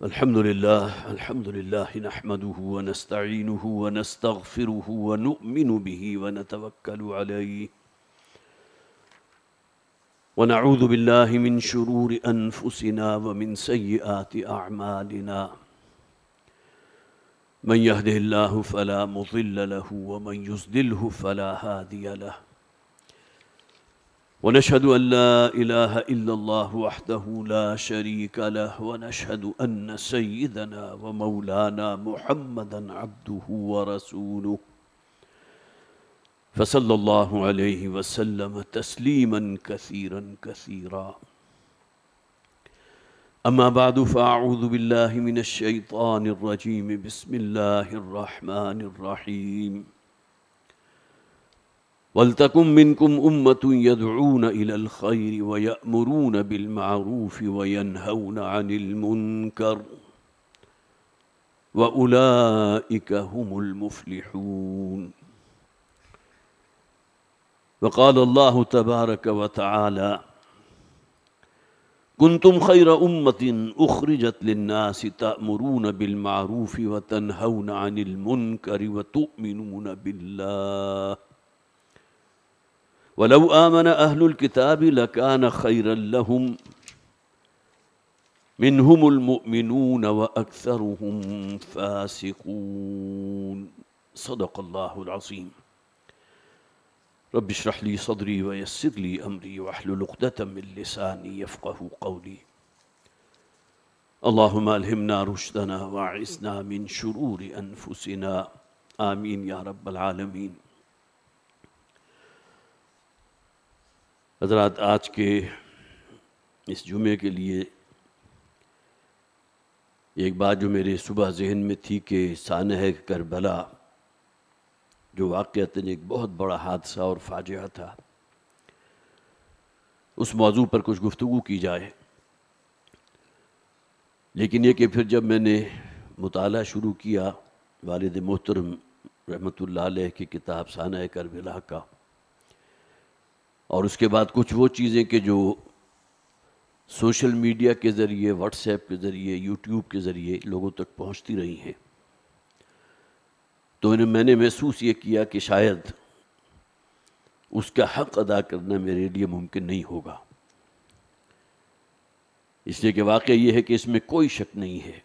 الحمد لله نحمده ونستعينه ونستغفره ونؤمن به ونتوكل عليه ونعوذ بالله من شرور أنفسنا ومن سيئات أعمالنا من يهده الله فلا مضل له ومن يضلل فلا هادي له ونشهد أن لا إله إلا الله وحده لا شريك له ونشهد أن سيدنا ومولانا محمدا عبده ورسوله فصلى الله عليه وسلم تسليما كثيرا كثيرا أما بعد فأعوذ بالله من الشيطان الرجيم بسم الله الرحمن الرحيم وَلْتَكُنْ مِنْكُمْ أُمَّةٌ يَدْعُونَ إِلَى الْخَيْرِ وَيَأْمُرُونَ بِالْمَعْرُوفِ وَيَنْهَوْنَ عَنِ الْمُنْكَرِ وَأُولَئِكَ هُمُ الْمُفْلِحُونَ وقال الله تبارك وتعالى كنتم خير أمة أخرجت للناس تأمرون بالمعروف وتنهون عن المنكر وتؤمنون بالله ولو آمن أهل الكتاب لكان خيرا لهم منهم المؤمنون وأكثرهم فاسقون صدق الله العظيم رب اشرح لي صدري ويسر لي أمري واحلل عقدة من لساني يفقه قولي اللهم ألهمنا رشدنا واعصمنا من شرور أنفسنا آمين يا رب العالمين۔ حضرات، آج کے اس جمعے کے لیے ایک بات جو میرے صبح ذہن میں تھی کہ سانحہ کربلا جو واقعتاً ایک بہت بڑا حادثہ اور فاجعہ تھا، اس موضوع پر کچھ گفتگو کی جائے۔ لیکن یہ کہ پھر جب میں نے مطالعہ شروع کیا والد محترم رحمۃ اللہ علیہ کی کتاب سانحہ کربلا کا، اور اس کے بعد کچھ وہ چیزیں کہ جو سوشل میڈیا کے ذریعے، واٹس ایپ کے ذریعے، یوٹیوب کے ذریعے لوگوں تک پہنچتی رہی ہیں، تو میں نے محسوس یہ کیا کہ شاید اس کا حق ادا کرنا میرے لیے ممکن نہیں ہوگا، اس لیے کہ واقعہ یہ ہے کہ اس میں کوئی شک نہیں ہے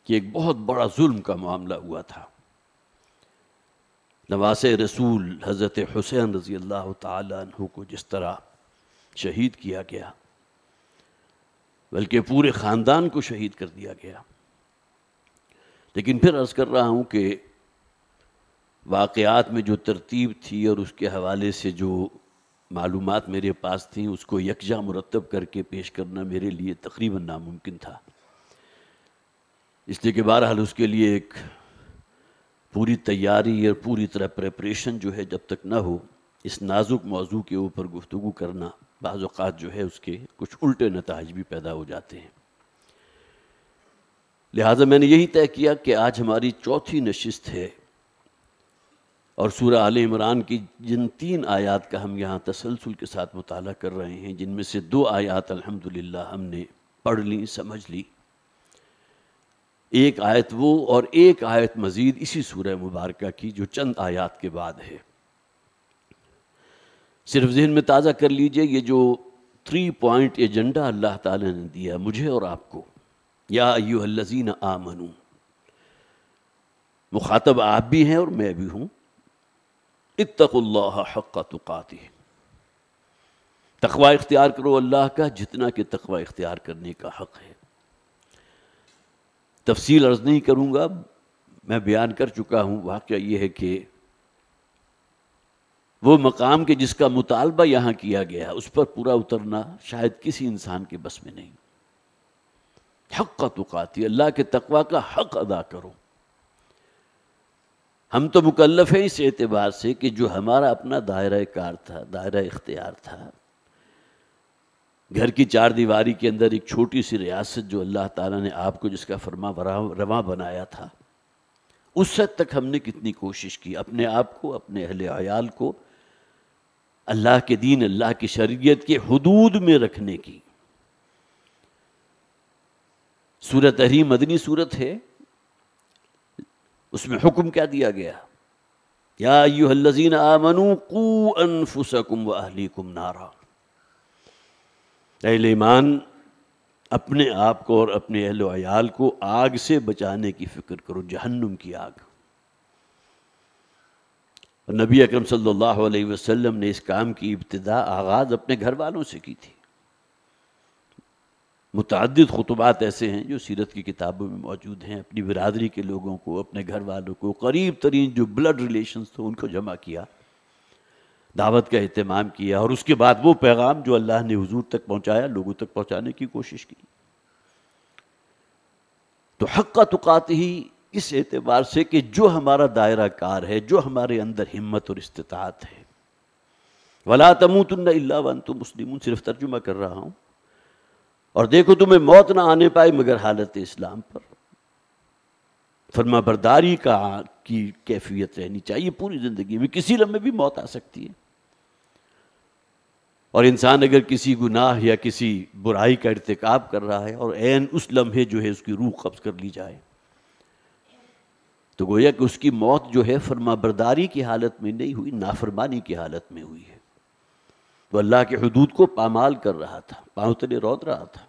کہ ایک بہت بڑا ظلم کا معاملہ ہوا تھا۔ نواسۂ رسول حضرت حسین رضی اللہ تعالیٰ عنہ کو جس طرح شہید کیا گیا، بلکہ پورے خاندان کو شہید کر دیا گیا۔ لیکن پھر عرض کر رہا ہوں کہ واقعات میں جو ترتیب تھی اور اس کے حوالے سے جو معلومات میرے پاس تھیں، اس کو یکجا مرتب کر کے پیش کرنا میرے لیے تقریباً ناممکن تھا، اس لیے کہ بہرحال اس کے لیے ایک پوری تیاری اور پوری طرح پریپریشن جو ہے جب تک نہ ہو، اس نازک موضوع کے اوپر گفتگو کرنا بعض اوقات جو ہے اس کے کچھ الٹے نتائج بھی پیدا ہو جاتے ہیں۔ لہٰذا میں نے یہی طے کیا کہ آج ہماری چوتھی نشست ہے، اور سورہ آل عمران کی جن 3 آیات کا ہم یہاں تسلسل کے ساتھ مطالعہ کر رہے ہیں، جن میں سے 2 آیات الحمدللہ ہم نے پڑھ لی، سمجھ لی، ایک آیت وہ اور ایک آیت مزید اسی سورہ مبارکہ کی جو چند آیات کے بعد ہے۔ صرف ذہن میں تازہ کر لیجئے، یہ جو 3 پوائنٹ ایجنڈا اللہ تعالیٰ نے دیا مجھے اور آپ کو، یا ایھا الذین آمنوا، مخاطب آپ بھی ہیں اور میں بھی ہوں، اتقوا اللہ حق تقاتہ، تقوی اختیار کرو اللہ کا جتنا کہ تقوی اختیار کرنے کا حق ہے۔ تفصیل عرض نہیں کروں گا، میں بیان کر چکا ہوں۔ واقعہ یہ ہے کہ وہ مقام کہ جس کا مطالبہ یہاں کیا گیا، اس پر پورا اترنا شاید کسی انسان کے بس میں نہیں۔ حق تقاتی، اللہ کے تقوی کا حق ادا کرو۔ ہم تو مکلف ہیں اس اعتبار سے کہ جو ہمارا اپنا دائرہ کار تھا، دائرہ اختیار تھا، گھر کی 4 دیواری کے اندر ایک چھوٹی سی ریاست جو اللہ تعالیٰ نے آپ کو جس کا فرما رواں بنایا تھا، اس حد تک ہم نے کتنی کوشش کی اپنے آپ کو، اپنے اہل عیال کو اللہ کے دین، اللہ کی شریعت کے حدود میں رکھنے کی۔ سورہ تحریم مدنی سورت ہے، اس میں حکم کیا دیا گیا؟ یا ایھا الذین آمنوا قوا انفسکم واہلیکم نارا، اہل ایمان اپنے آپ کو اور اپنے اہل و عیال کو آگ سے بچانے کی فکر کرو، جہنم کی آگ۔ اور نبی اکرم صلی اللہ علیہ وسلم نے اس کام کی ابتدا آغاز اپنے گھر والوں سے کی تھی۔ متعدد خطبات ایسے ہیں جو سیرت کی کتابوں میں موجود ہیں، اپنی برادری کے لوگوں کو، اپنے گھر والوں کو، قریب ترین جو بلڈ ریلیشنز تھے ان کو جمع کیا، دعوت کا اہتمام کیا، اور اس کے بعد وہ پیغام جو اللہ نے حضور تک پہنچایا لوگوں تک پہنچانے کی کوشش کی۔ تو حق تقاتہ ہی اس اعتبار سے کہ جو ہمارا دائرہ کار ہے، جو ہمارے اندر ہمت اور استطاعت ہے، وَلَا تَمُوتُنَّ إِلَّا وَأَنْتُمْ مُسْلِمُونَ، صرف ترجمہ کر رہا ہوں، اور دیکھو تمہیں موت نہ آنے پائے مگر حالت اسلام پر، فرما برداری کی کیفیت رہنی چاہیے پوری زندگی میں، کسی لمحے بھی موت آ سکتی ہے، اور انسان اگر کسی گناہ یا کسی برائی کا ارتکاب کر رہا ہے اور عین اس لمحے جو ہے اس کی روح قبض کر لی جائے، تو گویا کہ اس کی موت جو ہے فرما برداری کی حالت میں نہیں ہوئی، نافرمانی کی حالت میں ہوئی ہے۔ تو اللہ کے حدود کو پامال کر رہا تھا، پاؤں تلے رود رہا تھا،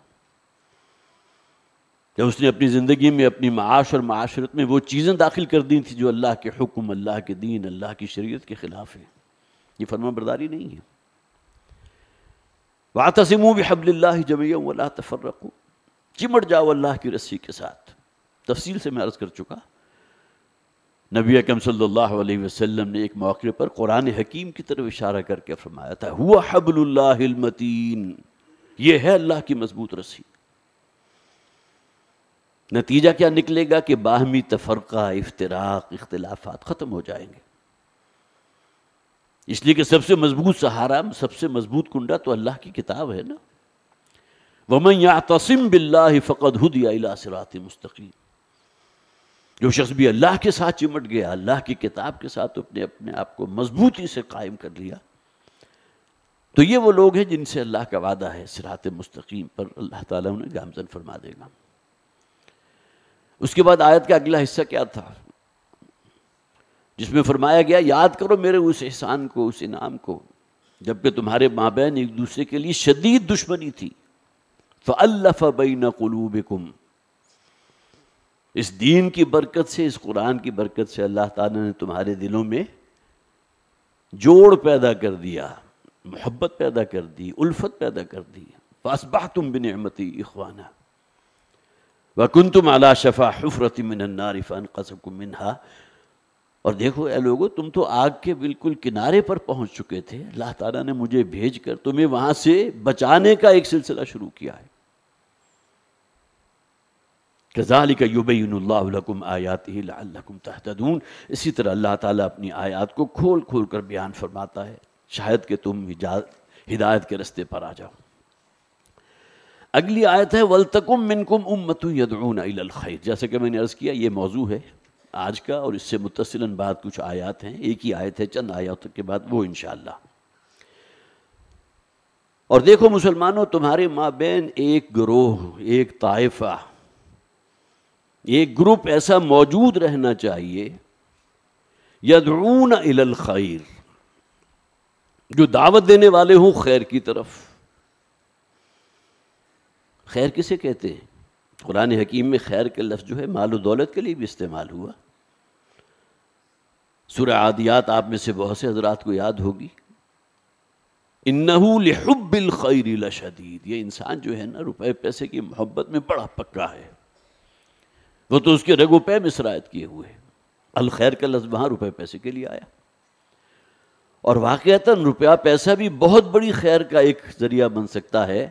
کہ اس نے اپنی زندگی میں اپنی معاش اور معاشرت میں وہ چیزیں داخل کر دی تھی جو اللہ کے حکم، اللہ کے دین، اللہ کی شریعت کے خلاف ہیں۔ یہ فرما برداری نہیں ہے۔ وَاعْتَصِمُوا بِحَبْلِ اللَّهِ جَمِيعًا وَلَا تَفَرَّقُوا، چمٹ جاؤ اللہ کی رسی کے ساتھ۔ تفصیل سے میں عرض کر چکا، نبی اکرم صلی اللہ علیہ وسلم نے ایک موقع پر قرآن حکیم کی طرف اشارہ کر کے فرمایا تھا، هُوَ حَبْلُ اللَّهِ الْمَتِينَ، یہ ہے اللہ کی مضبوط رسی۔ نتیجہ کیا نکلے گا کہ باہمی تفرقہ، افتراق، اختلافات ختم ہو جائیں گے، اس لیے کہ سب سے مضبوط سہارا، سب سے مضبوط کنڈا تو اللہ کی کتاب ہے نا۔ وَمَن يَعْتَصِم بِاللَّهِ فَقَدْ هُدِيَ إِلَىٰ صِرَاطٍ مُسْتَقِيمٍ، جو شخص بھی اللہ کے ساتھ چمٹ گیا، اللہ کی کتاب کے ساتھ اپنے آپ کو مضبوطی سے قائم کر لیا، تو یہ وہ لوگ ہیں جن سے اللہ کا وعدہ ہے صراط مستقیم پر اللہ تعالیٰ انہیں گامزن فرما دے گا۔ اس کے بعد آیت کا اگلا حصہ کیا تھا، جس میں فرمایا گیا یاد کرو میرے اس احسان کو، اس انعام کو، جبکہ تمہارے مابین ایک دوسرے کے لیے شدید دشمنی تھی، فَأَلَّفَ بَيْنَ قُلُوبِكُمْ، اس دین کی برکت سے، اس قرآن کی برکت سے اللہ تعالیٰ نے تمہارے دلوں میں جوڑ پیدا کر دیا، محبت پیدا کر دی، الفت پیدا کر دی، فَأَصْبَحْتُمْ بِنِعْمَتِي إِخْوَانًا وَكُنْتُمْ عَلَى شَفَا حُفْرَةٍ مِّنَ النَّارِ فَأَنْقَذَكُم مِّنْهَا، اور دیکھو اے لوگو، تم تو آگ کے بالکل کنارے پر پہنچ چکے تھے، اللہ تعالیٰ نے مجھے بھیج کر تمہیں وہاں سے بچانے کا ایک سلسلہ شروع کیا ہے۔ كَذَلِكَ يُبَيِّنُ اللَّهُ لَكُمْ آيَاتِهِ لَعَلَّكُمْ تَهْتَدُونَ، اسی طرح اللہ تعالیٰ اپنی آیات کو کھول کھول کر بیان فرماتا ہے، شاید کہ تم ہدایت کے رستے پر آ جاؤ۔ اگلی آیت ہے وَلْتَكُمْ مِنْكُمْ أُمَّةٌ يَدْعُونَ إِلَى الْخَيْرِ، جیسے کہ میں نے عرض کیا یہ موضوع ہے آج کا، اور اس سے متصلاً بعد کچھ آیات ہیں، ایک ہی آیت ہے، چند آیاتوں کے بعد وہ انشاءاللہ۔ اور دیکھو مسلمانوں، تمہارے مابین ایک گروہ، ایک طائفہ، ایک گروپ ایسا موجود رہنا چاہیے، یدعون الی الخیر، جو دعوت دینے والے ہوں خیر کی طرف۔ خیر کسے کہتے ہیں؟ قرآن حکیم میں خیر کا لفظ جو ہے مال و دولت کے لیے بھی استعمال ہوا۔ سورہ عادیات آپ میں سے بہت سے حضرات کو یاد ہوگی، اِنَّهُ لِحُبِّ الْخَيْرِ لَشَدِيدٌ، یہ انسان جو ہے نا روپے پیسے کی محبت میں بڑا پکا ہے، وہ تو اس کے رگ و پے میں سرایت کیے ہوئے۔ الخیر کا لفظ وہاں روپے پیسے کے لیے آیا، اور واقعتاً روپیہ پیسہ بھی بہت بڑی خیر کا ایک ذریعہ بن سکتا ہے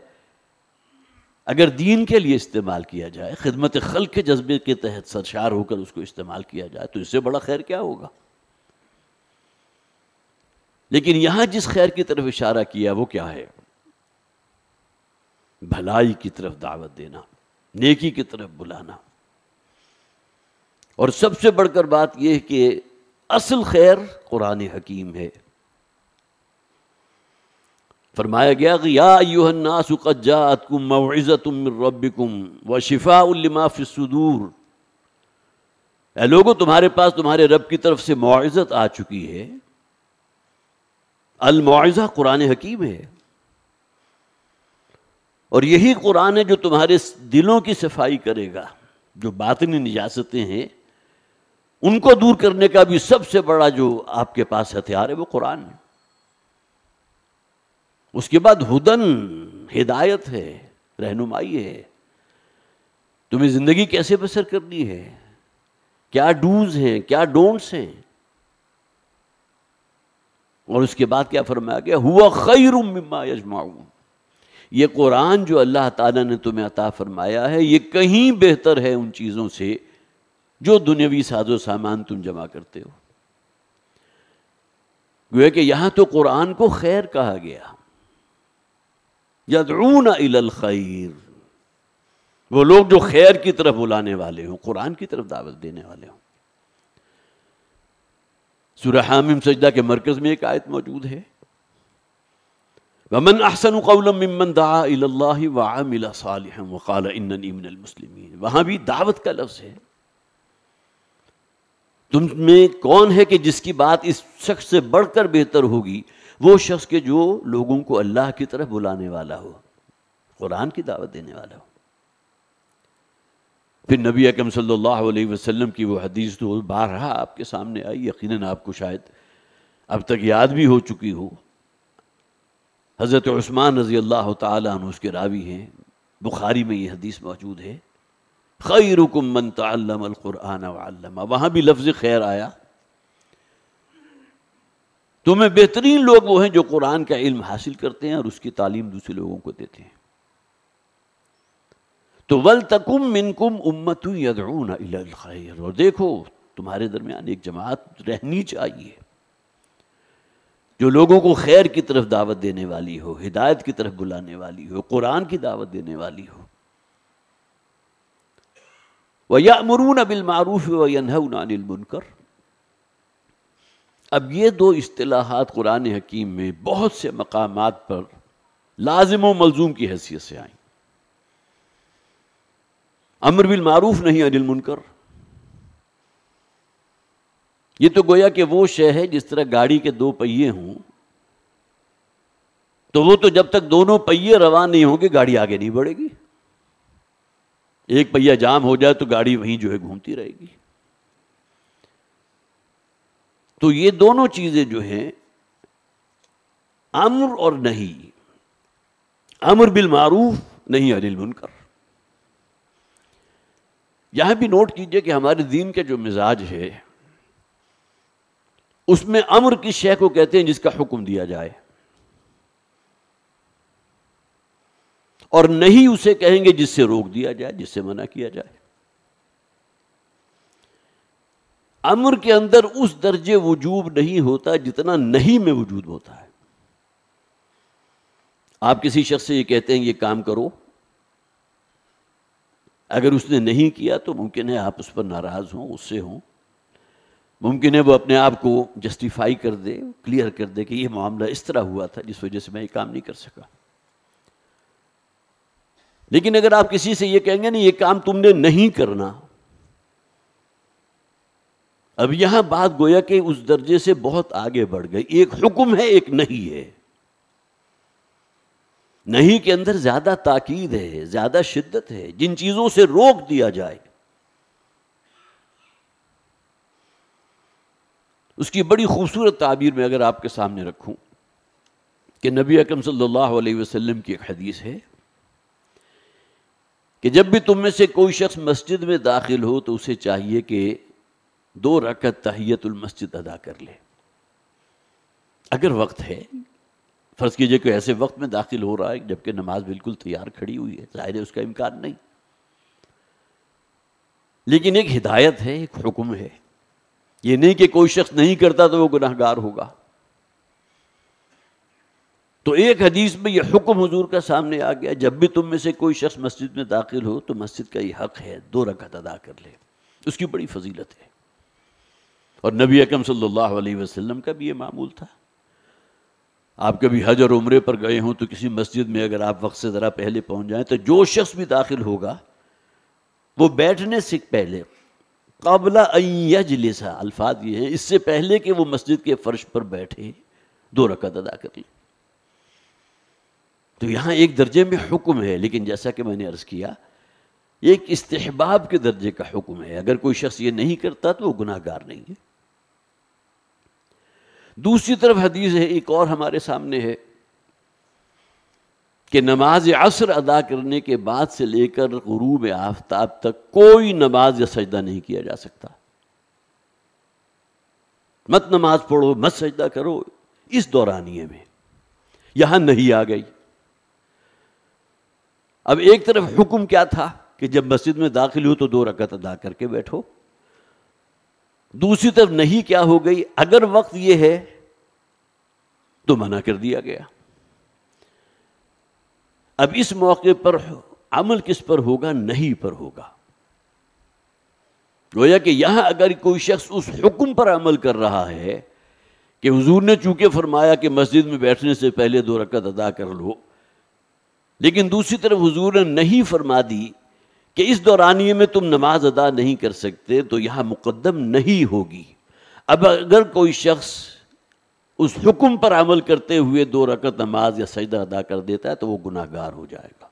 اگر دین کے لیے استعمال کیا جائے، خدمت خلق کے جذبے کے تحت سرشار ہو کر اس کو استعمال کیا جائے، تو اس سے بڑا خیر کیا ہوگا۔ لیکن یہاں جس خیر کی طرف اشارہ کیا وہ کیا ہے؟ بھلائی کی طرف دعوت دینا، نیکی کی طرف بلانا، اور سب سے بڑھ کر بات یہ کہ اصل خیر قرآن حکیم ہے۔ فرمایا گیا کہ یا ایھا الناس قد جاءتکم موعظۃ من ربکم وشفاء لما فی الصدور، اے لوگو تمہارے پاس تمہارے رب کی طرف سے موعظت آ چکی ہے۔ الموعظہ قرآن حکیم ہے، اور یہی قرآن ہے جو تمہارے دلوں کی صفائی کرے گا۔ جو باطنی نجاستیں ہیں ان کو دور کرنے کا بھی سب سے بڑا جو آپ کے پاس ہتھیار ہے وہ قرآن ہے۔ اس کے بعد ہدن، ہدایت ہے، رہنمائی ہے، تمہیں زندگی کیسے بسر کرنی ہے، کیا ڈوز ہیں، کیا ڈونٹس ہیں۔ اور اس کے بعد کیا فرمایا گیا؟ ہوا خیر مما یجمعون، یہ قرآن جو اللہ تعالیٰ نے تمہیں عطا فرمایا ہے یہ کہیں بہتر ہے ان چیزوں سے جو دنیاوی ساز و سامان تم جمع کرتے ہو۔ گویا کہ یہاں تو قرآن کو خیر کہا گیا، یدعون الی الخیر، وہ لوگ جو خیر کی طرف بلانے والے ہوں، قرآن کی طرف دعوت دینے والے ہوں۔ سورہ حامیم سجدہ کے مرکز میں ایک آیت موجود ہے، وَمَنْ أَحْسَنُ قَوْلًا مِّمَّنْ دَعَا إِلَى اللَّهِ وَعَمِلَ صَالِحًا وَقَالَ إِنَّنِي مِنَ الْمُسْلِمِينَ۔ وہاں بھی دعوت کا لفظ ہے۔ تم میں کون ہے کہ جس کی بات اس شخص سے بڑھ کر بہتر ہوگی؟ وہ شخص کے جو لوگوں کو اللہ کی طرف بلانے والا ہو، قرآن کی دعوت دینے والا ہو۔ پھر نبی اکرم صلی اللہ علیہ وسلم کی وہ حدیث تو بارہا آپ کے سامنے آئی، یقیناً آپ کو شاید اب تک یاد بھی ہو چکی ہو۔ حضرت عثمان رضی اللہ تعالیٰ عنہ اس کے راوی ہیں، بخاری میں یہ حدیث موجود ہے، خیرکم من تعلم القرآن وعلمہ۔ وہاں بھی لفظ خیر آیا، تمہیں بہترین لوگ وہ ہیں جو قرآن کا علم حاصل کرتے ہیں اور اس کی تعلیم دوسرے لوگوں کو دیتے ہیں۔ تو وَلْتَكُمْ مِنْكُمْ أُمَّةٌ يَدْعُونَ إِلَى الْخَيْرِ، اور دیکھو تمہارے درمیان ایک جماعت رہنی چاہیے جو لوگوں کو خیر کی طرف دعوت دینے والی ہو، ہدایت کی طرف بلانے والی ہو، قرآن کی دعوت دینے والی ہو۔ وَيَأْمُرُونَ بِالْمَعْرُوفِ وَيَنْهَوْنَ عَنِ الْمُنْكَرِ۔ اب یہ دو اصطلاحات قرآن حکیم میں بہت سے مقامات پر لازم و ملزوم کی حیثیت سے آئیں۔ امر بالمعروف نہیں عن المنکر، یہ تو گویا کہ وہ شے ہے جس طرح گاڑی کے دو پہیے ہوں تو وہ تو جب تک دونوں پہیے روان نہیں ہوں گے گاڑی آگے نہیں بڑھے گی۔ ایک پہیہ جام ہو جائے تو گاڑی وہیں جو ہے گھومتی رہے گی۔ تو یہ دونوں چیزیں جو ہیں، امر اور نہیں، امر بالمعروف نہیں عن المنکر۔ یہاں بھی نوٹ کیجئے کہ ہمارے دین کا جو مزاج ہے اس میں امر کی شے کو کہتے ہیں جس کا حکم دیا جائے، اور نہیں اسے کہیں گے جس سے روک دیا جائے، جس سے منع کیا جائے۔ امر کے اندر اس درجے وجوب نہیں ہوتا جتنا نہیں میں وجود ہوتا ہے۔ آپ کسی شخص سے یہ کہتے ہیں یہ کام کرو، اگر اس نے نہیں کیا تو ممکن ہے آپ اس پر ناراض ہوں، اس سے ہوں، ممکن ہے وہ اپنے آپ کو جسٹیفائی کر دے، کلیئر کر دے کہ یہ معاملہ اس طرح ہوا تھا جس وجہ سے میں یہ کام نہیں کر سکا۔ لیکن اگر آپ کسی سے یہ کہیں گے نہیں یہ کام تم نے نہیں کرنا، اب یہاں بات گویا کہ اس درجے سے بہت آگے بڑھ گئی۔ ایک حکم ہے، ایک نہیں ہے۔ نہیں کے اندر زیادہ تاکید ہے، زیادہ شدت ہے، جن چیزوں سے روک دیا جائے۔ اس کی بڑی خوبصورت تعبیر میں اگر آپ کے سامنے رکھوں کہ نبی اکرم صلی اللہ علیہ وسلم کی ایک حدیث ہے کہ جب بھی تم میں سے کوئی شخص مسجد میں داخل ہو تو اسے چاہیے کہ 2 رکعت تحیت المسجد ادا کر لے۔ اگر وقت ہے، فرض کیجئے کہ ایسے وقت میں داخل ہو رہا ہے جبکہ نماز بالکل تیار کھڑی ہوئی ہے، ظاہر ہے اس کا امکان نہیں، لیکن ایک ہدایت ہے، ایک حکم ہے۔ یہ نہیں کہ کوئی شخص نہیں کرتا تو وہ گناہ گار ہوگا۔ تو ایک حدیث میں یہ حکم حضور کا سامنے آ گیا، جب بھی تم میں سے کوئی شخص مسجد میں داخل ہو تو مسجد کا یہ حق ہے 2 رکعت ادا کر لے۔ اس کی بڑی فضیلت ہے، اور نبی اکرم صلی اللہ علیہ وسلم کا بھی یہ معمول تھا۔ آپ کبھی حج اور عمرے پر گئے ہوں تو کسی مسجد میں اگر آپ وقت سے ذرا پہلے پہنچ جائیں تو جو شخص بھی داخل ہوگا وہ بیٹھنے سے پہلے قبل ان یجلس، الفاظ یہ ہیں، اس سے پہلے کہ وہ مسجد کے فرش پر بیٹھے 2 رکعت ادا کر لیں۔ تو یہاں ایک درجے میں حکم ہے، لیکن جیسا کہ میں نے عرض کیا ایک استحباب کے درجے کا حکم ہے۔ اگر کوئی شخص یہ نہیں کرتا تو وہ گناہ گار نہیں ہے۔ دوسری طرف حدیث ہے، ایک اور ہمارے سامنے ہے کہ نماز عصر ادا کرنے کے بعد سے لے کر غروب آفتاب تک کوئی نماز یا سجدہ نہیں کیا جا سکتا۔ مت نماز پڑھو، مت سجدہ کرو، اس دورانیے میں یہاں نہیں آ گئی۔ اب ایک طرف حکم کیا تھا کہ جب مسجد میں داخل ہو تو 2 رکعت ادا کر کے بیٹھو، دوسری طرف نہیں کیا ہو گئی، اگر وقت یہ ہے تو منع کر دیا گیا۔ اب اس موقع پر عمل کس پر ہوگا؟ نہیں پر ہوگا۔ گویا کہ یہاں اگر کوئی شخص اس حکم پر عمل کر رہا ہے کہ حضور نے چونکہ فرمایا کہ مسجد میں بیٹھنے سے پہلے 2 رکعت ادا کر لو، لیکن دوسری طرف حضور نے نہیں فرما دی کہ اس دورانیے میں تم نماز ادا نہیں کر سکتے، تو یہاں مقدم نہیں ہوگی۔ اب اگر کوئی شخص اس حکم پر عمل کرتے ہوئے 2 رکعت نماز یا سجدہ ادا کر دیتا ہے تو وہ گناہ گار ہو جائے گا۔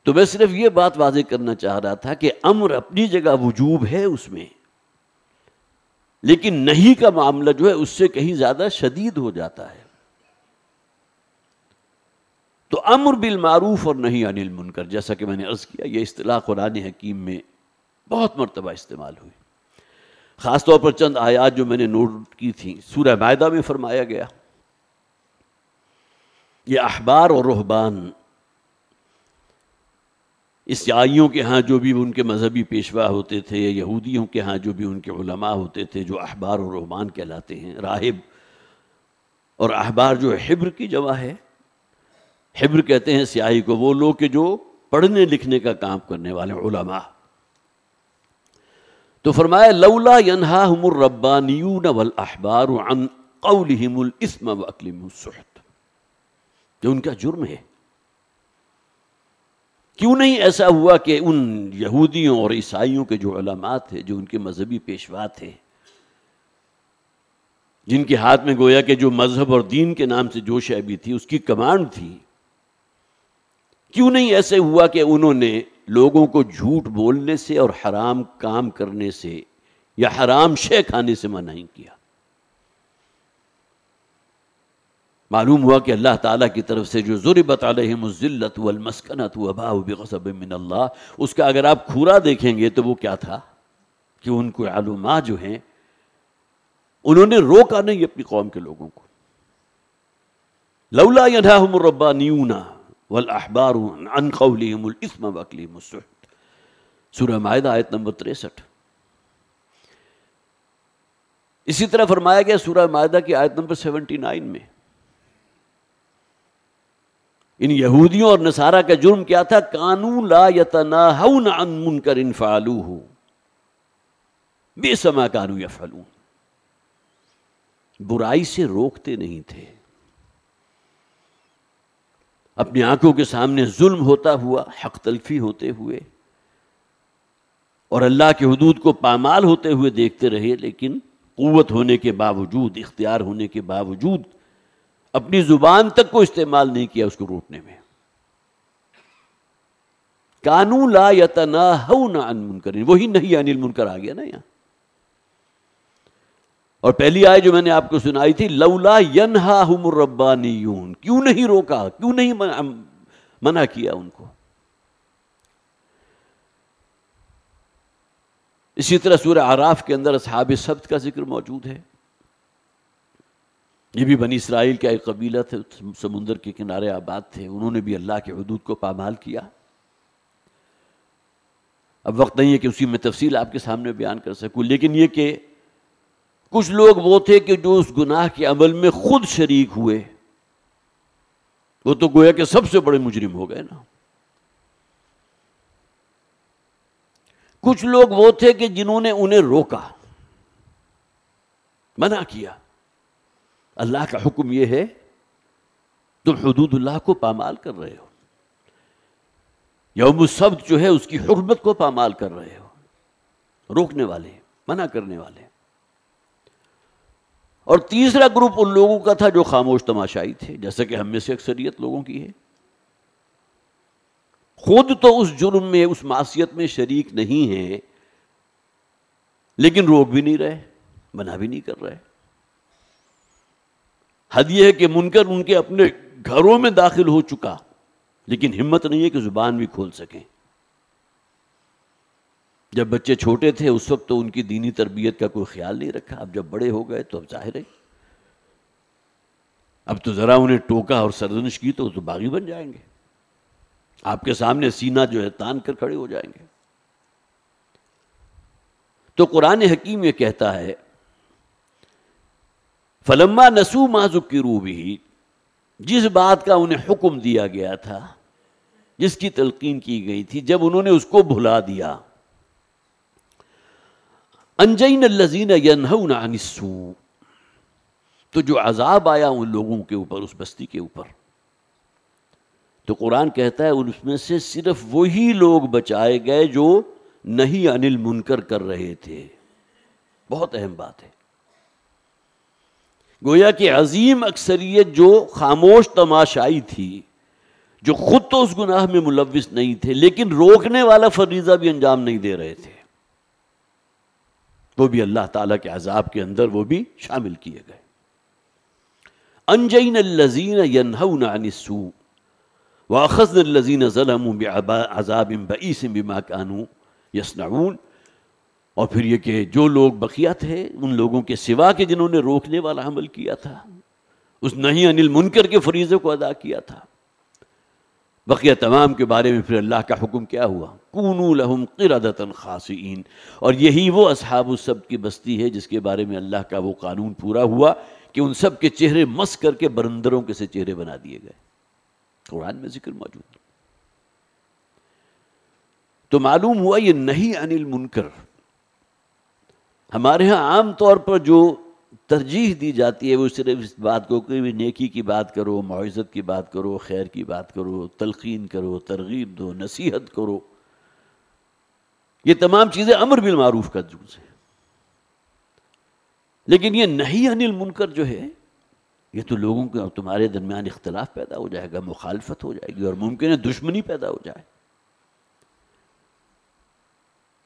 تو میں صرف یہ بات واضح کرنا چاہ رہا تھا کہ امر اپنی جگہ وجوب ہے اس میں، لیکن نہیں کا معاملہ جو ہے اس سے کہیں زیادہ شدید ہو جاتا ہے۔ تو امر بالمعروف اور نہی عن المنکر، جیسا کہ میں نے عرض کیا، یہ اصطلاح قرآن حکیم میں بہت مرتبہ استعمال ہوئی۔ خاص طور پر چند آیات جو میں نے نوٹ کی تھیں، سورہ مائدہ میں فرمایا گیا یہ احبار اور رہبان، عیسائیوں کے ہاں جو بھی ان کے مذہبی پیشوا ہوتے تھے، یہودیوں کے ہاں جو بھی ان کے علماء ہوتے تھے، جو احبار اور رہبان کہلاتے ہیں، راہب اور احبار جو حبر کی جمع ہے، حبر کہتے ہیں سیاہی کو، وہ لوگ کہ جو پڑھنے لکھنے کا کام کرنے والے علماء۔ تو فرمایا لولا ینہاہم الربانیون والاحبار عن قولہم الاثم واکلہم السحت، جو ان کا جرم ہے۔ کیوں نہیں ایسا ہوا کہ ان یہودیوں اور عیسائیوں کے جو علماء تھے، جو ان کے مذہبی پیشوا تھے، جن کے ہاتھ میں گویا کہ جو مذہب اور دین کے نام سے جو شے بھی تھی اس کی کمانڈ تھی، کیوں نہیں ایسے ہوا کہ انہوں نے لوگوں کو جھوٹ بولنے سے اور حرام کام کرنے سے یا حرام شے کھانے سے منع نہیں کیا؟ معلوم ہوا کہ اللہ تعالیٰ کی طرف سے جو ضربت علیہم الذلۃ والمسکنۃ وباءوا بغضب من اللہ، اس کا اگر آپ کھورا دیکھیں گے تو وہ کیا تھا کہ ان کو علماء جو ہیں انہوں نے روکا نہیں اپنی قوم کے لوگوں کو۔ لولا ینہاہم الربانیون والاحبار عن قولہم الاثم واکلہم السحت، سورہ مائدہ آیت نمبر 63۔ اسی طرح فرمایا گیا سورہ مائدہ کی آیت نمبر 79 میں، ان یہودیوں اور نصارہ کا جرم کیا تھا؟ کانوا لا یتناہون عن منکر فعلوہ بئس ما کانوا یفعلون، برائی سے روکتے نہیں تھے، اپنی آنکھوں کے سامنے ظلم ہوتا ہوا، حق تلفی ہوتے ہوئے اور اللہ کے حدود کو پامال ہوتے ہوئے دیکھتے رہے، لیکن قوت ہونے کے باوجود، اختیار ہونے کے باوجود اپنی زبان تک کو استعمال نہیں کیا اس کو روکنے میں۔ کانوا لا یتناہون عن منکر، وہی نہی عن المنکر آ گیا نا یہاں۔ اور پہلی آیت جو میں نے آپ کو سنائی تھی، لولا ینہاہم الربانیون، کیوں نہیں روکا، کیوں نہیں منع کیا ان کو؟ اسی طرح سورہ اعراف کے اندر اصحاب السبت کا ذکر موجود ہے۔ یہ بھی بنی اسرائیل کا ایک قبیلہ تھے، سمندر کے کنارے آباد تھے، انہوں نے بھی اللہ کے حدود کو پامال کیا۔ اب وقت نہیں ہے کہ اسی میں تفصیل آپ کے سامنے بیان کر سکوں، لیکن یہ کہ کچھ لوگ وہ تھے کہ جو اس گناہ کے عمل میں خود شریک ہوئے، وہ تو گویا کہ سب سے بڑے مجرم ہو گئے نا۔ کچھ لوگ وہ تھے کہ جنہوں نے انہیں روکا، منع کیا، اللہ کا حکم یہ ہے تم حدود اللہ کو پامال کر رہے ہو، یوم السبت جو ہے اس کی حرمت کو پامال کر رہے ہو، روکنے والے، منع کرنے والے۔ اور تیسرا گروپ ان لوگوں کا تھا جو خاموش تماشائی تھے، جیسا کہ ہم میں سے اکثریت لوگوں کی ہے، خود تو اس جرم میں، اس معصیت میں شریک نہیں ہیں، لیکن روک بھی نہیں رہے، منع بھی نہیں کر رہے۔ حد یہ ہے کہ منکر ان کے اپنے گھروں میں داخل ہو چکا، لیکن ہمت نہیں ہے کہ زبان بھی کھول سکیں۔ جب بچے چھوٹے تھے اس وقت تو ان کی دینی تربیت کا کوئی خیال نہیں رکھا، اب جب بڑے ہو گئے تو اب ظاہر ہے اب تو ذرا انہیں ٹوکا اور سرزنش کی تو باغی بن جائیں گے، آپ کے سامنے سینہ جو ہے تان کر کھڑے ہو جائیں گے۔ تو قرآن حکیم یہ کہتا ہے فَلَمَّا نَسُوا مَا ذُكِّرُوا بِهِ، جس بات کا انہیں حکم دیا گیا تھا، جس کی تلقین کی گئی تھی، جب انہوں نے اس کو بھلا دیا، انجینا الذین ینہون عن السوء، تو جو عذاب آیا ان لوگوں کے اوپر، اس بستی کے اوپر، تو قرآن کہتا ہے اس میں سے صرف وہی لوگ بچائے گئے جو نہی عن المنکر کر رہے تھے۔ بہت اہم بات ہے، گویا کہ عظیم اکثریت جو خاموش تماشائی تھی، جو خود تو اس گناہ میں ملوث نہیں تھے لیکن روکنے والا فریضہ بھی انجام نہیں دے رہے تھے، وہ بھی اللہ تعالیٰ کے عذاب کے اندر وہ بھی شامل کیے گئے۔ انجینا الذین ینہون عن السوء واخذنا الذین ظلموا بعذاب بئیس بما کانوا یصنعون۔ اور پھر یہ کہ جو لوگ بقیہ تھے ان لوگوں کے سوا کے جنہوں نے روکنے والا عمل کیا تھا، اس نہی عن المنکر کے فریضے کو ادا کیا تھا، بقیہ تمام کے بارے میں پھر اللہ کا حکم کیا ہوا؟ کونوا لہم قردۃ خاسئین۔ اور یہی وہ اصحاب السبت کی بستی ہے جس کے بارے میں اللہ کا وہ قانون پورا ہوا کہ ان سب کے چہرے مس کر کے برندروں کے سے چہرے بنا دیے گئے، قرآن میں ذکر موجود۔ تو معلوم ہوا یہ نہی عن المنکر، ہمارے ہاں عام طور پر جو ترجیح دی جاتی ہے وہ صرف اس بات کو کہ نیکی کی بات کرو، موعظت کی بات کرو، خیر کی بات کرو، تلقین کرو، ترغیب دو، نصیحت کرو، یہ تمام چیزیں امر بالمعروف کا جز ہے۔ لیکن یہ نہی عن المنکر جو ہے یہ تو لوگوں کے اور تمہارے درمیان اختلاف پیدا ہو جائے گا، مخالفت ہو جائے گی، اور ممکن ہے دشمنی پیدا ہو جائے۔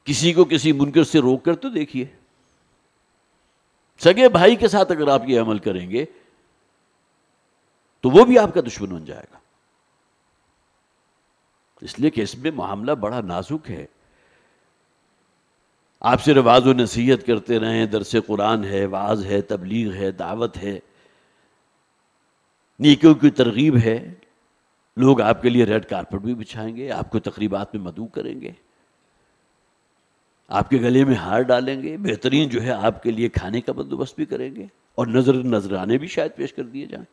کسی کو کسی منکر سے روک کر تو دیکھیے، سگے بھائی کے ساتھ اگر آپ یہ عمل کریں گے تو وہ بھی آپ کا دشمن بن جائے گا، اس لیے کہ اس میں معاملہ بڑا نازک ہے۔ آپ صرف وعظ و نصیحت کرتے رہیں، درس قرآن ہے، وعظ ہے، تبلیغ ہے، دعوت ہے، نیکیوں کی ترغیب ہے، لوگ آپ کے لیے ریڈ کارپٹ بھی بچھائیں گے، آپ کو تقریبات میں مدعو کریں گے، آپ کے گلے میں ہار ڈالیں گے، بہترین جو ہے آپ کے لیے کھانے کا بندوبست بھی کریں گے، اور نذرانے بھی شاید پیش کر دیے جائیں۔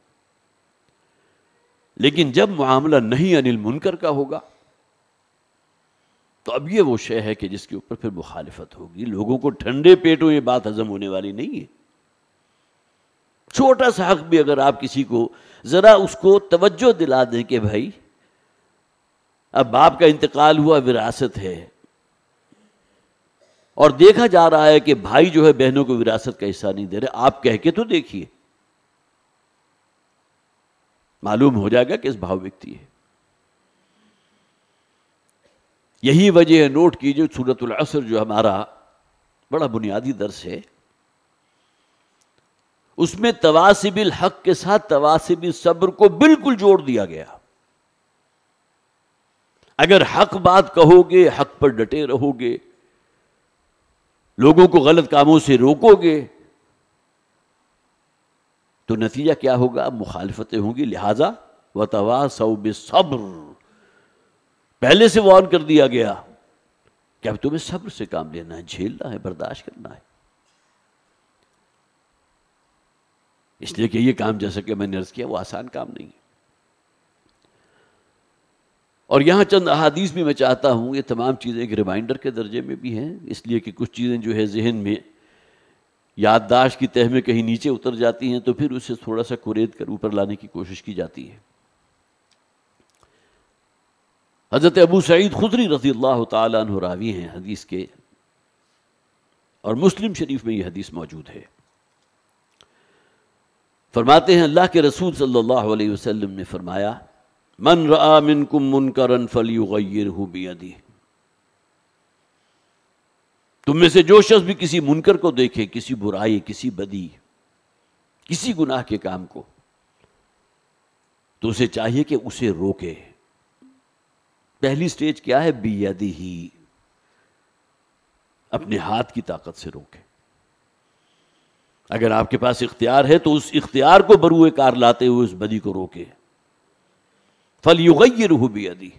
لیکن جب معاملہ نہی عن المنکر کا ہوگا تو اب یہ وہ شے ہے کہ جس کے اوپر پھر مخالفت ہوگی۔ لوگوں کو ٹھنڈے پیٹوں یہ بات ہضم ہونے والی نہیں ہے۔ چھوٹا سا حق بھی اگر آپ کسی کو ذرا اس کو توجہ دلا دیں کہ بھائی اب باپ کا انتقال ہوا، وراثت ہے، اور دیکھا جا رہا ہے کہ بھائی جو ہے بہنوں کو وراثت کا حصہ نہیں دے رہے، آپ کہہ کے تو دیکھیے، معلوم ہو جائے گا کہ اس بھاؤ ویکتی ہے۔ یہی وجہ ہے، نوٹ کیجئے سورۃ العصر جو ہمارا بڑا بنیادی درس ہے، اس میں تواسب الحق کے ساتھ تواسب الصبر کو بالکل جوڑ دیا گیا۔ اگر حق بات کہو گے، حق پر ڈٹے رہو گے، لوگوں کو غلط کاموں سے روکو گے، تو نتیجہ کیا ہوگا؟ مخالفتیں ہوں گی۔ لہذا وَتَوَاصَوْا بِالصَّبْرِ، پہلے سے وارن کر دیا گیا کہ اب تمہیں صبر سے کام لینا ہے، جھیلنا ہے، برداشت کرنا ہے، اس لیے کہ یہ کام جیسا کہ میں نے عرض کیا وہ آسان کام نہیں ہے۔ اور یہاں چند احادیث بھی میں چاہتا ہوں، یہ تمام چیزیں ایک ریمائنڈر کے درجے میں بھی ہیں، اس لیے کہ کچھ چیزیں جو ہے ذہن میں یادداشت کی تہ میں کہیں نیچے اتر جاتی ہیں تو پھر اسے تھوڑا سا کورید کر اوپر لانے کی کوشش کی جاتی ہے۔ حضرت ابو سعید خدری رضی اللہ تعالیٰ عنہ راوی ہیں حدیث کے، اور مسلم شریف میں یہ حدیث موجود ہے۔ فرماتے ہیں اللہ کے رسول صلی اللہ علیہ وسلم نے فرمایا، من رآ منکم منکرا فلیغیرہ بیدہ، تم میں سے جو شخص بھی کسی منکر کو دیکھے، کسی برائی، کسی بدی، کسی گناہ کے کام کو، تو اسے چاہیے کہ اسے روکے۔ پہلی سٹیج کیا ہے؟ بیدہ، اپنے ہاتھ کی طاقت سے روکے۔ اگر آپ کے پاس اختیار ہے تو اس اختیار کو بروئے کار لاتے ہوئے اس بدی کو روکے۔ فَلْيُغَيِّرْهُ بِيَدِهِ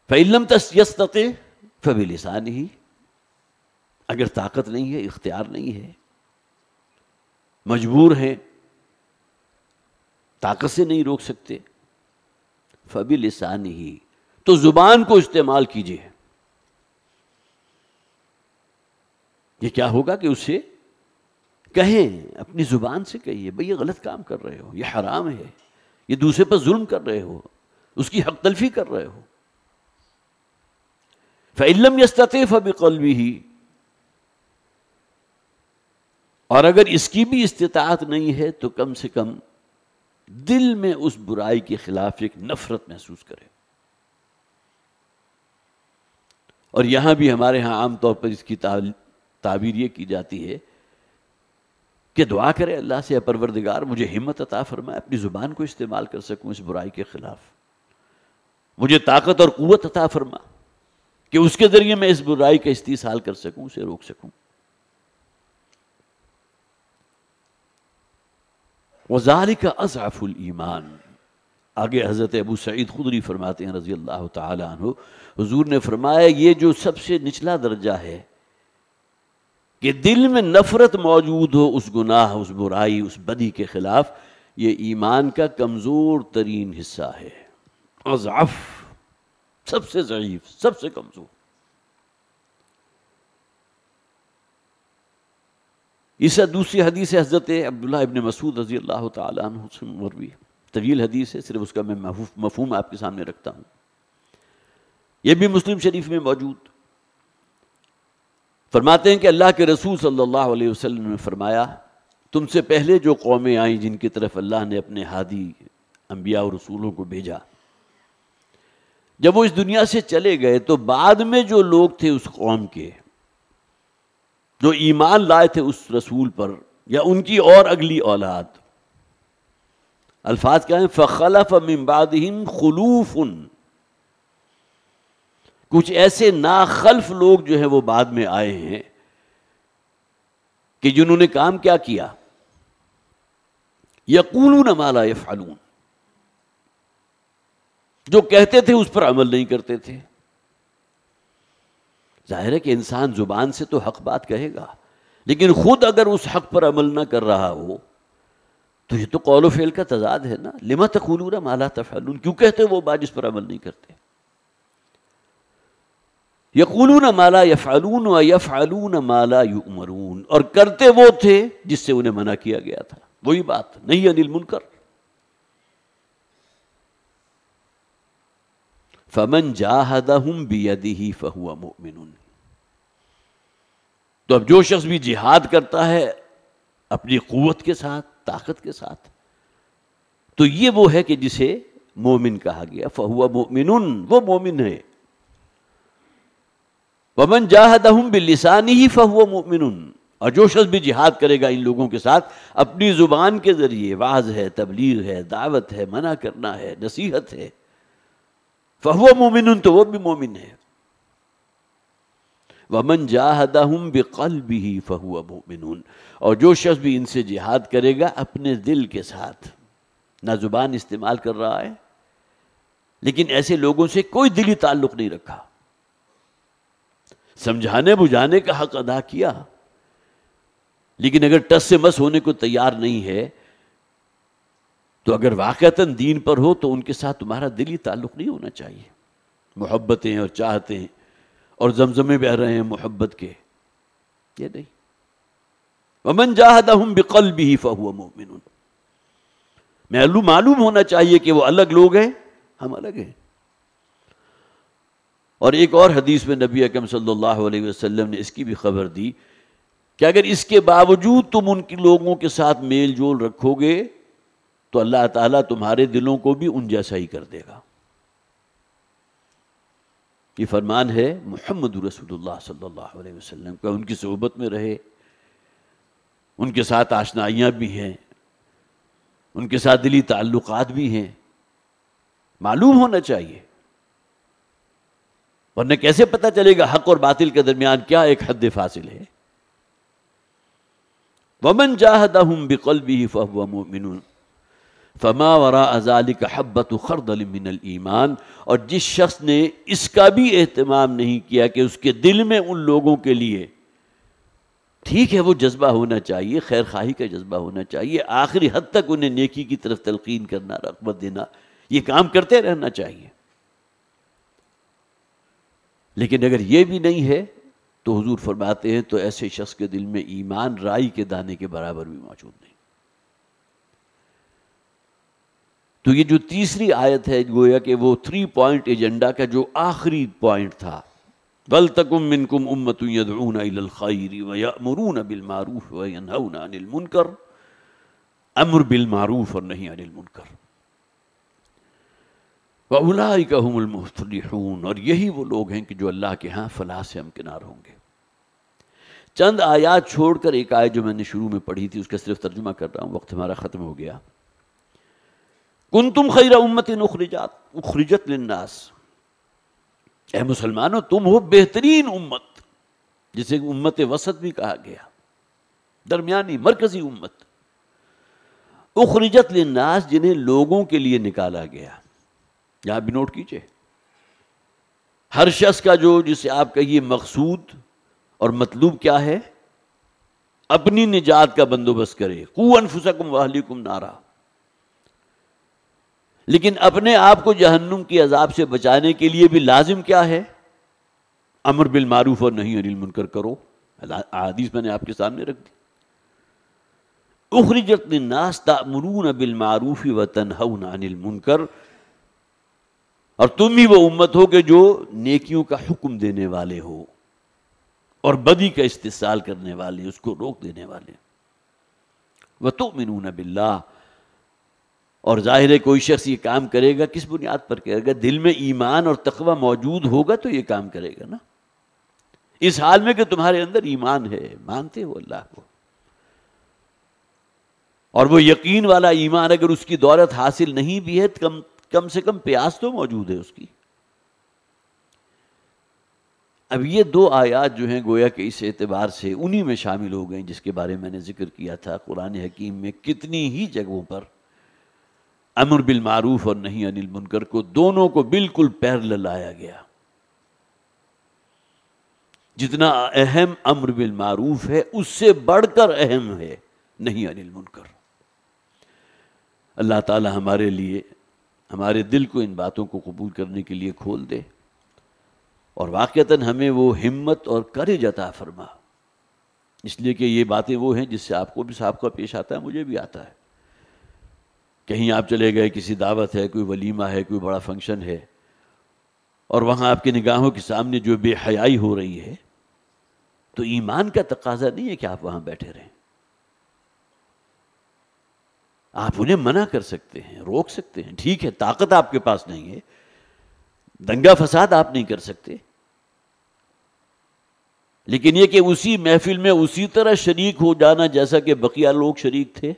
فَإِن لَمْ يَسْتَطِعْ فَبِلِسَانِهِ، اگر طاقت نہیں ہے، اختیار نہیں ہے، مجبور ہیں، طاقت سے نہیں روک سکتے، فَبِلِسَانِهِ، تو زبان کو استعمال کیجئے۔ یہ کیا ہوگا کہ اسے کہیں، اپنی زبان سے کہیے، بھئی یہ غلط کام کر رہے ہو، یہ حرام ہے، یہ دوسرے پر ظلم کر رہے ہو، اس کی حق تلفی کر رہے ہو۔ فَإِن لَمْ يَسْتَطِعْ فَبِقَلْبِهِ، اور اگر اس کی بھی استطاعت نہیں ہے تو کم سے کم دل میں اس برائی کے خلاف ایک نفرت محسوس کرے۔ اور یہاں بھی ہمارے ہاں عام طور پر اس کی تعبیر یہ کی جاتی ہے کہ دعا کرے اللہ سے، اے پروردگار مجھے ہمت عطا فرمائے، اپنی زبان کو استعمال کر سکوں اس برائی کے خلاف، مجھے طاقت اور قوت عطا فرما کہ اس کے ذریعے میں اس برائی کا استحصال کر سکوں، اسے روک سکوں۔ وَذَلِكَ أَضْعَفُ الْإِيمَانِ، آگے حضرت ابو سعید خدری فرماتے ہیں رضی اللہ تعالی عنہ، حضور نے فرمایا یہ جو سب سے نچلا درجہ ہے کہ دل میں نفرت موجود ہو اس گناہ، اس برائی، اس بدی کے خلاف، یہ ایمان کا کمزور ترین حصہ ہے۔ اضعف، سب سے ضعیف، سب سے کمزور۔ اس دوسری حدیث ہے حضرت عبداللہ ابن مسعود رضی اللہ تعالی عنہ سے مروی، طویل حدیث ہے، صرف اس کا میں مفہوم آپ کے سامنے رکھتا ہوں۔ یہ بھی مسلم شریف میں موجود۔ فرماتے ہیں کہ اللہ کے رسول صلی اللہ علیہ وسلم نے فرمایا، تم سے پہلے جو قومیں آئیں جن کی طرف اللہ نے اپنے ہادی انبیاء اور رسولوں کو بھیجا، جب وہ اس دنیا سے چلے گئے تو بعد میں جو لوگ تھے اس قوم کے، جو ایمان لائے تھے اس رسول پر یا ان کی اور اگلی اولاد، الفاظ کیا ہیں؟ فَخَلَفَ مِن بَعْدِهِمْ خُلُوفٌ، کچھ ایسے ناخلف لوگ جو ہیں وہ بعد میں آئے ہیں کہ جنہوں نے کام کیا کیا؟ یقولون ما لا یفعلون، جو کہتے تھے اس پر عمل نہیں کرتے تھے۔ ظاہر ہے کہ انسان زبان سے تو حق بات کہے گا، لیکن خود اگر اس حق پر عمل نہ کر رہا ہو تو یہ تو قول و فعل کا تضاد ہے نا۔ لما تقولون ما لا تفعلون، کیوں کہتے وہ بات جس پر عمل نہیں کرتے؟ یقولون ما لا یفعلون ویفعلون ما لا یؤمرون، اور کرتے وہ تھے جس سے انہیں منع کیا گیا تھا، وہی بات، نہی عن المنکر۔ فمن جاہدہم بیدہ فہو مؤمن، تو اب جو شخص بھی جہاد کرتا ہے اپنی قوت کے ساتھ، طاقت کے ساتھ، تو یہ وہ ہے کہ جسے مومن کہا گیا، فہو مؤمن، وہ مومن ہے۔ ومن جاہدہم بلسانہ فہو مؤمن، اور جو شخص بھی جہاد کرے گا ان لوگوں کے ساتھ اپنی زبان کے ذریعے، وعظ ہے، تبلیغ ہے، دعوت ہے، منع کرنا ہے، نصیحت ہے، فہو مومن، تو وہ بھی مومن ہے۔ ومن جاہدہم بقلبہ فہو مؤمن، اور جو شخص بھی ان سے جہاد کرے گا اپنے دل کے ساتھ، نہ زبان استعمال کر رہا ہے لیکن ایسے لوگوں سے کوئی دلی تعلق نہیں رکھا، سمجھانے بجھانے کا حق ادا کیا، لیکن اگر ٹس سے مس ہونے کو تیار نہیں ہے تو اگر واقعتاً دین پر ہو تو ان کے ساتھ تمہارا دلی تعلق نہیں ہونا چاہیے۔ محبتیں اور چاہتیں اور زمزمے بہہ رہے ہیں محبت کے، یہ نہیں۔ ومن جاہدہم بقلبہ فہو مؤمن. معلوم ہونا چاہیے کہ وہ الگ لوگ ہیں، ہم الگ ہیں. اور ایک اور حدیث میں نبی اکرم صلی اللہ علیہ وسلم نے اس کی بھی خبر دی کہ اگر اس کے باوجود تم ان کی لوگوں کے ساتھ میل جول رکھو گے تو اللہ تعالیٰ تمہارے دلوں کو بھی ان جیسا ہی کر دے گا. یہ فرمان ہے محمد رسول اللہ صلی اللہ علیہ وسلم کا. ان کی صحبت میں رہے، ان کے ساتھ آشنائیاں بھی ہیں، ان کے ساتھ دلی تعلقات بھی ہیں. معلوم ہونا چاہیے، ورنہ کیسے پتہ چلے گا حق اور باطل کے درمیان کیا ایک حد فاصل ہے. وَمَنْ جَاهَدَهُمْ بِقَلْبِهِ فَهُوَ مُؤْمِنٌ فَمَا وَرَاءَ ذَلِكَ حَبَّةُ خَرْدَلٍ مِّنَ الْإِيمَانِ. اور جس شخص نے اس کا بھی اہتمام نہیں کیا کہ اس کے دل میں ان لوگوں کے لیے ٹھیک ہے وہ جذبہ ہونا چاہیے، خیر خواہی کا جذبہ ہونا چاہیے، آخری حد تک انہیں نیکی کی طرف تلقین کرنا، رغبت دینا، یہ کام کرتے رہنا چاہیے. لیکن اگر یہ بھی نہیں ہے تو حضور فرماتے ہیں تو ایسے شخص کے دل میں ایمان رائی کے دانے کے برابر بھی موجود نہیں. تو یہ جو تیسری آیت ہے گویا کہ وہ 3 پوائنٹ ایجنڈا کا جو آخری پوائنٹ تھا، وَلْتَكُن مِّنْكُمْ أُمَّةٌ يَدْعُونَ إِلَى الْخَيْرِ وَيَأْمُرُونَ بِالْمَعْرُوفِ وَيَنْهَوْنَ عَنِ الْمُنْكَرِ. امر بالمعروف اور نہی عن المنکر. وَأُولَٰئِكَ هُمُ الْمُفْلِحُونَ. اور یہی وہ لوگ ہیں کہ جو اللہ کے ہاں فلاح سے ہمکنار ہوں گے. چند آیات چھوڑ کر ایک آیت جو میں نے شروع میں پڑھی تھی اس کا صرف ترجمہ کر رہا ہوں، وقت ہمارا ختم ہو گیا. کنتم خیر امت اخرجت للناس. اے مسلمانوں تم ہو بہترین امت، جسے امت وسط بھی کہا گیا، درمیانی مرکزی امت. اخرجت للناس جنہیں لوگوں کے لیے نکالا گیا. یہاں بھی نوٹ کیجئے، ہر شخص کا جو جسے آپ کہیے مقصود اور مطلوب کیا ہے، اپنی نجات کا بندوبست کرے. قوا انفسکم واہلیکم نارا. لیکن اپنے آپ کو جہنم کی عذاب سے بچانے کے لیے بھی لازم کیا ہے؟ امر بالمعروف اور نہی عن المنکر کرو. احادیث میں نے آپ کے سامنے رکھ دی. اخرجت للناس تأمرون بالمعروف وتنہون عن المنکر. اور تم ہی وہ امت ہو کہ جو نیکیوں کا حکم دینے والے ہو اور بدی کا استحصال کرنے والے، اس کو روک دینے والے. وتؤمنون باللہ. اور ظاہر ہے کوئی شخص یہ کام کرے گا کس بنیاد پر کرے گا؟ دل میں ایمان اور تقوی موجود ہوگا تو یہ کام کرے گا نا. اس حال میں کہ تمہارے اندر ایمان ہے، مانتے ہو اللہ کو، اور وہ یقین والا ایمان اگر اس کی دولت حاصل نہیں بھی ہے کم سے کم پیاس تو موجود ہے اس کی. اب یہ 2 آیات جو ہیں گویا کہ اس اعتبار سے انہی میں شامل ہو گئیں جس کے بارے میں نے ذکر کیا تھا. قرآن حکیم میں کتنی ہی جگہوں پر امر بالمعروف اور نہی عن المنکر کو دونوں کو بالکل پیرلل لایا گیا. جتنا اہم امر بالمعروف ہے اس سے بڑھ کر اہم ہے نہی عن المنکر. اللہ تعالی ہمارے لیے ہمارے دل کو ان باتوں کو قبول کرنے کے لیے کھول دے اور واقعتاً ہمیں وہ ہمت اور کرج عطا فرما. اس لیے کہ یہ باتیں وہ ہیں جس سے آپ کو بھی سابقہ پیش آتا ہے، مجھے بھی آتا ہے. کہیں آپ چلے گئے، کسی دعوت ہے، کوئی ولیمہ ہے، کوئی بڑا فنکشن ہے، اور وہاں آپ کی نگاہوں کے سامنے جو بے حیائی ہو رہی ہے تو ایمان کا تقاضا نہیں ہے کہ آپ وہاں بیٹھے رہیں. آپ انہیں منع کر سکتے ہیں، روک سکتے ہیں، ٹھیک ہے طاقت آپ کے پاس نہیں ہے، دنگا فساد آپ نہیں کر سکتے، لیکن یہ کہ اسی محفل میں اسی طرح شریک ہو جانا جیسا کہ بقیہ لوگ شریک تھے،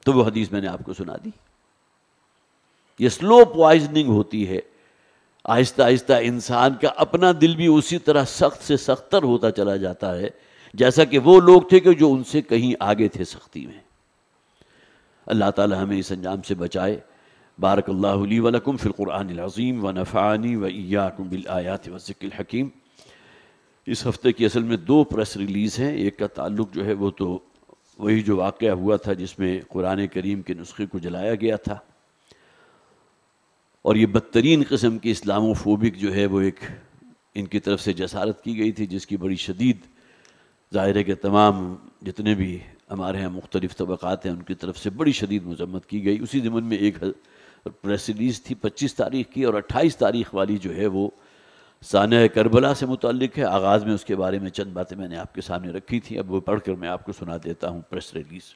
تو وہ حدیث میں نے آپ کو سنا دی. یہ سلو پوائزننگ ہوتی ہے، آہستہ آہستہ انسان کا اپنا دل بھی اسی طرح سخت سے سختر ہوتا چلا جاتا ہے جیسا کہ وہ لوگ تھے کہ جو ان سے کہیں آگے تھے سختی میں. اللہ تعالی ہمیں اس انجام سے بچائے. بارک اللہ لی ولکم فی القرآن العظیم ونفعنی وإیاکم بالآیات والذکر الحکیم. اس ہفتے کی اصل میں 2 پریس ریلیز ہیں. ایک کا تعلق جو ہے وہ تو وہی جو واقعہ ہوا تھا جس میں قرآن کریم کے نسخے کو جلایا گیا تھا، اور یہ بدترین قسم کی اسلاموفوبک جو ہے وہ ایک ان کی طرف سے جسارت کی گئی تھی جس کی بڑی شدید ظاہر ہے کہ تمام جتنے بھی ہمارے ہیں مختلف طبقات ہیں ان کی طرف سے بڑی شدید مذمت کی گئی۔ اسی ضمن میں ایک پریس ریلیز تھی 25 تاریخ کی، اور 28 تاریخ والی جو ہے وہ سانحہ کربلا سے متعلق ہے۔ آغاز میں اس کے بارے میں چند باتیں میں نے آپ کے سامنے رکھی تھیں، اب وہ پڑھ کر میں آپ کو سنا دیتا ہوں پریس ریلیز۔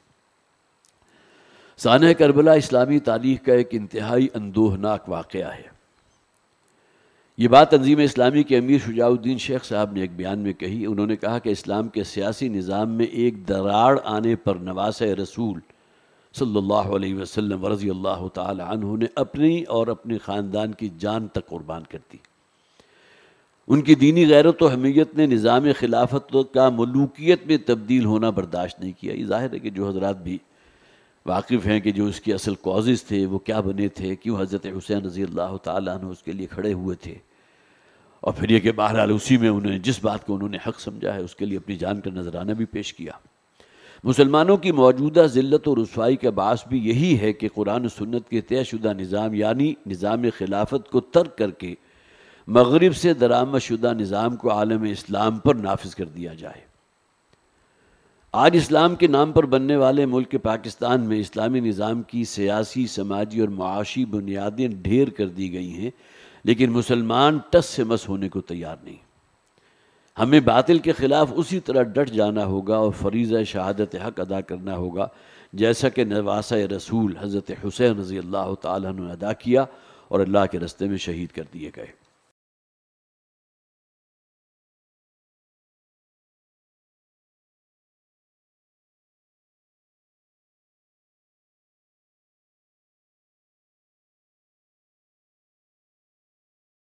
سانحہ کربلا اسلامی تاریخ کا ایک انتہائی اندوہناک واقعہ ہے۔ یہ بات تنظیم اسلامی کے امیر شجاع الدین شیخ صاحب نے ایک بیان میں کہی۔ انہوں نے کہا کہ اسلام کے سیاسی نظام میں ایک دراڑ آنے پر نواسہ رسول صلی اللہ علیہ وسلم ورضی اللہ تعالی عنہ نے اپنی اور اپنے خاندان کی جان تک قربان کر دی۔ ان کی دینی غیرت و حمیت نے نظام خلافت کا ملوکیت میں تبدیل ہونا برداشت نہیں کیا۔ یہ ظاہر ہے کہ جو حضرات بھی واقف ہیں کہ جو اس کی اصل کازز تھے وہ کیا بنے تھے، کیوں حضرت حسین رضی اللہ تعالیٰ عنہ اس کے لیے کھڑے ہوئے تھے، اور پھر یہ کہ بہرحال اسی میں انہوں نے جس بات کو انہوں نے حق سمجھا ہے اس کے لیے اپنی جان کا نذرانہ بھی پیش کیا۔ مسلمانوں کی موجودہ ذلت و رسوائی کا باعث بھی یہی ہے کہ قرآن و سنت کے طے شدہ نظام یعنی نظام خلافت کو ترک کر کے مغرب سے درآمد شدہ نظام کو عالم اسلام پر نافذ کر دیا جائے۔ آج اسلام کے نام پر بننے والے ملک پاکستان میں اسلامی نظام کی سیاسی، سماجی اور معاشی بنیادیں ڈھیر کر دی گئی ہیں، لیکن مسلمان ٹس سے مس ہونے کو تیار نہیں۔ ہمیں باطل کے خلاف اسی طرح ڈٹ جانا ہوگا اور فریضہ شہادت حق ادا کرنا ہوگا جیسا کہ نواسہ رسول حضرت حسین رضی اللہ تعالیٰ عنہ نے ادا کیا اور اللہ کے رستے میں شہید کر دیے گئے۔